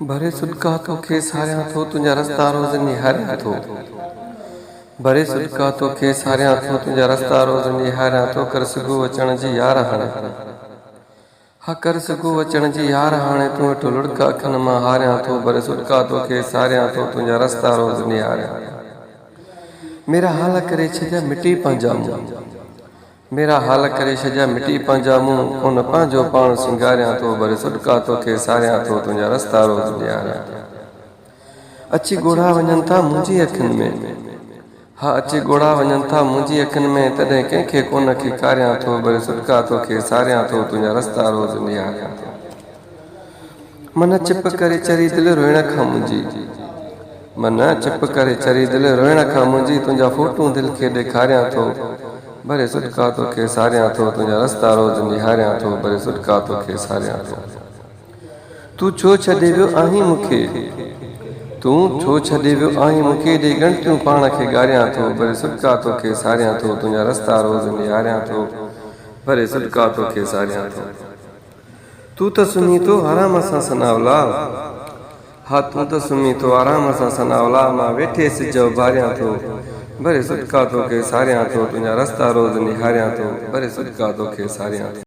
भरे सुटका तोखे सारियां थो तुंहिंजा रस्ता रोज़ निहारियां थो। भरे सुटका तोखे सारियां थो तुंहिंजा रस्ता रोज़ निहारियां थो। कर सघो अचण जी यार हाणे, हा कर सघो अचण जी यार हाणे। तूं वेठो लुड़का अखियुनि मां हारियां थो। भरे सुटका तोखे सारियां थो तुंहिंजा रस्ता रोज़ निहारियां थो। मेरा हाल करे छॾिया मिटी पंहिंजा मुंहुं, मेरा हाल करे छॾिया मिटी पंहिंजा मुंहुं। कोन पंहिंजो पाण सिंगारियां थो। भरे सुटका तोखे सारियां थो तुंहिंजा रस्ता रोज़ निहारियां थो। अची ॻोढ़ा वञनि था मुंहिंजी अखियुनि में, हा अची ॻोढ़ा वञनि था मुंहिंजी अखियुनि में। तॾहिं कंहिंखे कोन खिकारियां थो। भरे सुटका तोखे सारियां थो तुंहिंजा रस्ता रोज़ निहारियां थो। मन चिप करे चरी दिलि रोइण खां मुंहिंजी, मन चिप करे चरी दिलि रोइण खां मुंहिंजी। तुंहिंजा फोटूं दिलि खे ॾेखारियां थो। भरे सुटका तोखे सारियां थो तुंहिंजा रस्ता रोज़ निहारियां थो। भरे सुटका तोखे सारियां थो। तूं छो छॾे वियो आहीं मूंखे, तूं छो छॾे वियो आहीं मूंखे। ॾे घंटियूं पाण खे ॻारियां थो। भरे सुटका तोखे सारियां थो तुंहिंजा रस्ता रोज़ निहारियां थो। भरे सुटका तोखे सारियां थो। तूं त सुम्हीं थो आराम सां सनावला, हा तूं त सुम्हीं थो आराम सां सनावला। मां वेठे सिज उभारियां थो। भरे सुटका तोखे सारियां थो तुंहिंजा रस्ता रोज़ निहारियां थो। भरे सुटका तोखे सारियां थो।